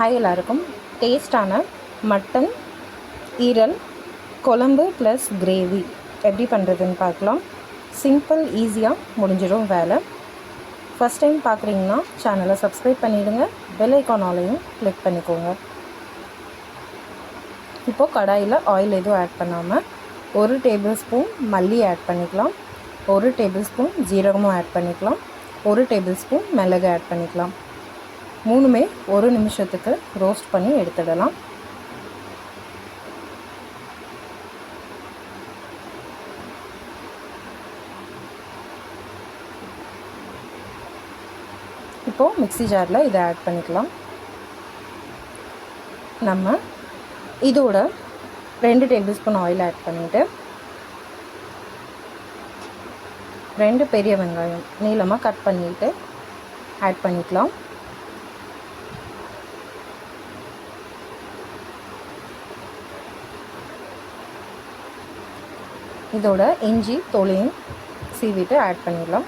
Hi எல்லாருக்கும். டேஸ்டான mutton ஈரல் குழம்பு ப்ளஸ் கிரேவி எப்படி பண்ணுறதுன்னு பார்க்கலாம். சிம்பிள், ஈஸியாக முடிஞ்சிடும் வேலை. ஃபஸ்ட் டைம் பார்க்குறீங்கன்னா சேனலை சப்ஸ்கிரைப் பண்ணிவிடுங்க. பெல் ஐக்கானாலையும் கிளிக் பண்ணிக்கோங்க. இப்போது கடாயில் ஆயில் எதுவும் ஆட் பண்ணாமல் 1 டேபிள் ஸ்பூன் மல்லி ஆட் பண்ணிக்கலாம், 1 டேபிள் ஸ்பூன் ஜீரகமும் ஆட் பண்ணிக்கலாம், 1 டேபிள் ஸ்பூன் மிளகு ஆட் பண்ணிக்கலாம். மூணுமே 1 நிமிஷத்துக்கு ரோஸ்ட் பண்ணி எடுத்துடலாம். இப்போது மிக்ஸி ஜாரில் இதை ஆட் பண்ணிக்கலாம். நம்ம இதோட 2 டேபிள் ஸ்பூன் ஆயில் ஆட் பண்ணிவிட்டு 2 பெரிய வெங்காயம் நீளமாக கட் பண்ணிவிட்டு ஆட் பண்ணிக்கலாம். இதோட இஞ்சி தோலையும் சீவிட்டு ஆட் பண்ணிடலாம்.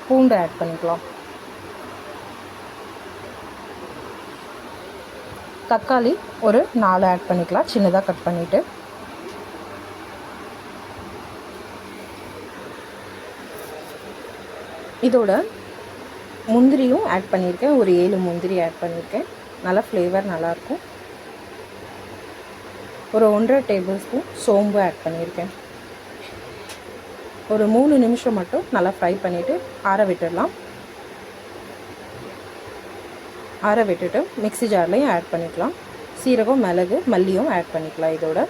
பூண்டு ஆட் பண்ணிக்கலாம். தக்காளி ஒரு 4 ஆட் பண்ணிக்கலாம், சின்னதாக கட் பண்ணிவிட்டு. இதோட முந்திரியும் ஆட் பண்ணியிருக்கேன், ஒரு 7 முந்திரி ஆட் பண்ணியிருக்கேன். நல்லா ஃப்ளேவர் நல்லாயிருக்கும். ஒரு 1.5 டேபிள் ஸ்பூன் சோம்பு ஆட் பண்ணியிருக்கேன். ஒரு 3 நிமிஷம் மட்டும் நல்லா ஃப்ரை பண்ணிவிட்டு ஆற விட்டுடலாம். ஆற விட்டுட்டு மிக்ஸி ஜார்லையும் ஆட் பண்ணிக்கலாம். சீரகம், மிளகு, மல்லியும் ஆட் பண்ணிக்கலாம். இதோட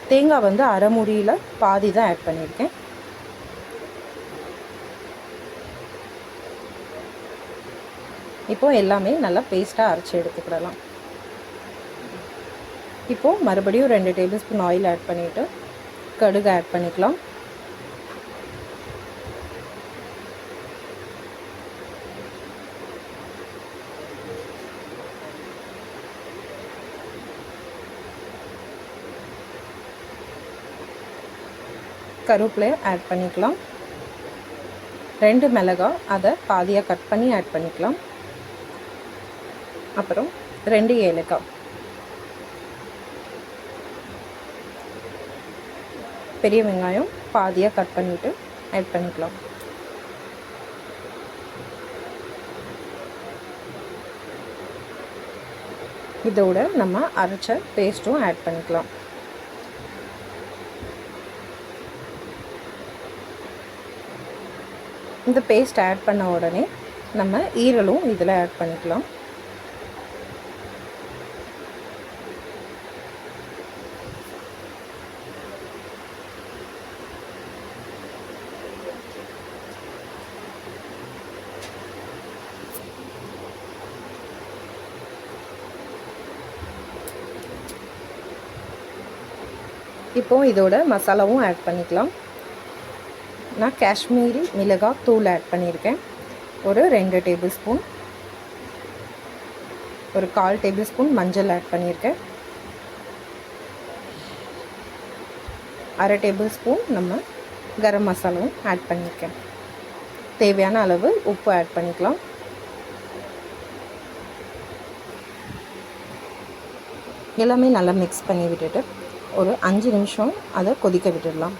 தேங்காய் வந்து அரை மூடியில் பாதி தான் ஆட் பண்ணியிருக்கேன். இப்போது எல்லாமே நல்லா பேஸ்ட்டாக அரைச்சி எடுத்துக்கிடலாம். இப்போது மறுபடியும் 2 டேபிள் ஸ்பூன் ஆயில் ஆட் பண்ணிவிட்டு கடுகு ஆட் பண்ணிக்கலாம். கருவேப்பிலை ஆட் பண்ணிக்கலாம். 2 மிளகாய் அதை பாதியாக கட் பண்ணி ஆட் பண்ணிக்கலாம். அப்புறம் 2 ஏலக்காய், பெரிய வெங்காயம் பாதியாக கட் பண்ணிவிட்டு ஆட் பண்ணிக்கலாம். இதோட நம்ம அரைச்ச பேஸ்ட்டும் ஆட் பண்ணிக்கலாம். இந்த பேஸ்ட் ஆட் பண்ண உடனே நம்ம ஈரலும் இதில் ஆட் பண்ணிக்கலாம். இப்போது இதோட மசாலாவும் ஆட் பண்ணிக்கலாம். நான் காஷ்மீரி மிளகாய் தூள் ஆட் பண்ணியிருக்கேன். ஒரு 2 டேபிள் ஸ்பூன், ஒரு 1/4 டேபிள் ஸ்பூன் மஞ்சள் ஆட் பண்ணியிருக்கேன். அரை டேபிள் ஸ்பூன் நம்ம கரம் மசாலாவும் ஆட் பண்ணியிருக்கேன். தேவையான அளவு உப்பு ஆட் பண்ணிக்கலாம். எல்லாமே நல்லா மிக்ஸ் பண்ணி விட்டுட்டு ஒரு 5 நிமிஷம் அதை கொதிக்க விட்டுடலாம்.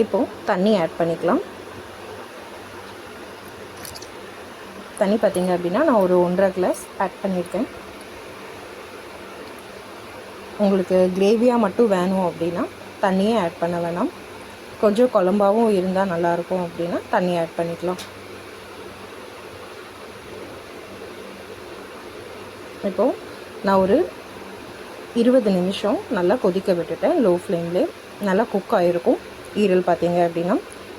இப்போது தண்ணி ஆட் பண்ணிக்கலாம். தண்ணி பார்த்திங்க அப்படின்னா நான் ஒரு 1.5 கிளாஸ் ஆட் பண்ணியிருக்கேன். உங்களுக்கு கிரேவியாக மட்டும் வேணும் அப்படின்னா தண்ணியே ஆட் பண்ண வேணாம். கொஞ்சம் குழம்பாகவும் இருந்தால் நல்லாயிருக்கும் அப்படின்னா தண்ணி ஆட் பண்ணிக்கலாம். இப்போது நான் ஒரு 20 நிமிஷம் நல்லா கொதிக்க விட்டுட்டேன். லோ ஃப்ளேம்லேயே நல்லா குக் ஆகிருக்கும் ஈரல் பார்த்திங்க அப்படின்னா.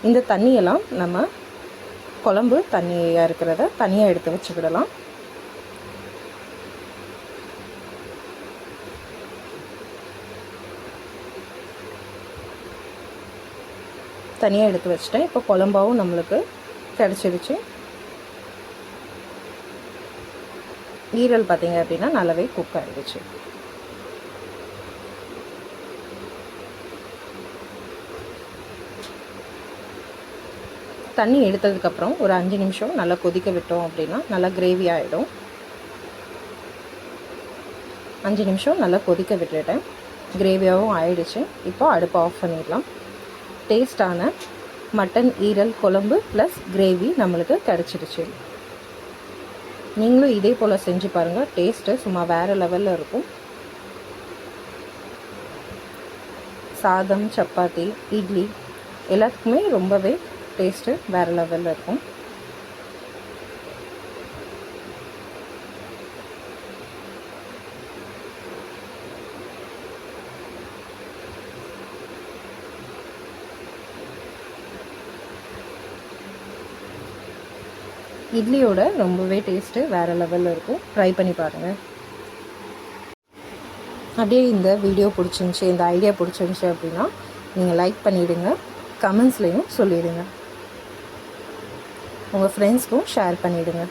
இந்த தண்ணியெல்லாம் நம்ம குழம்பு தண்ணியாக இருக்கிறத தனியாக எடுத்து வச்சுக்கிடலாம். தனியாக எடுத்து வச்சுட்டேன். இப்போ குழம்பாவும் நம்மளுக்கு கிடச்சிருச்சு. ஈரல் பார்த்திங்க அப்படின்னா நல்லாவே குக் ஆகிடுச்சு. தண்ணி எடுத்ததுக்கப்புறம் ஒரு 5 நிமிஷம் நல்லா கொதிக்க விட்டோம் அப்படின்னா நல்லா கிரேவி ஆகிடும். 5 நிமிஷம் நல்லா கொதிக்க விட்டுட்டேன், கிரேவியாகவும் ஆயிடுச்சு. இப்போ அடுப்பை ஆஃப் பண்ணிடலாம். டேஸ்டான மட்டன் ஈரல் குழம்பு ப்ளஸ் கிரேவி நம்மளுக்கு கிடச்சிடுச்சு. நீங்களும் இதே போல் செஞ்சு பாருங்கள், டேஸ்ட்டு சும்மா வேறு லெவலில் இருக்கும். சாதம், சப்பாத்தி, இட்லி எல்லாத்துக்குமே ரொம்பவே டேஸ்ட்டு வேறு லெவலில் இருக்கும். இட்லியோட ரொம்பவே டேஸ்ட்டு வேறு லெவலில் இருக்கும். ட்ரை பண்ணி பாருங்கள். அப்படியே இந்த வீடியோ பிடிச்சிருந்துச்சி, இந்த ஐடியா பிடிச்சிருந்துச்சி அப்படின்னா நீங்கள் லைக் பண்ணிவிடுங்க, கமெண்ட்ஸ்லேயும் சொல்லிவிடுங்க, உங்கள் ஃப்ரெண்ட்ஸ்க்கும் ஷேர் பண்ணிவிடுங்க.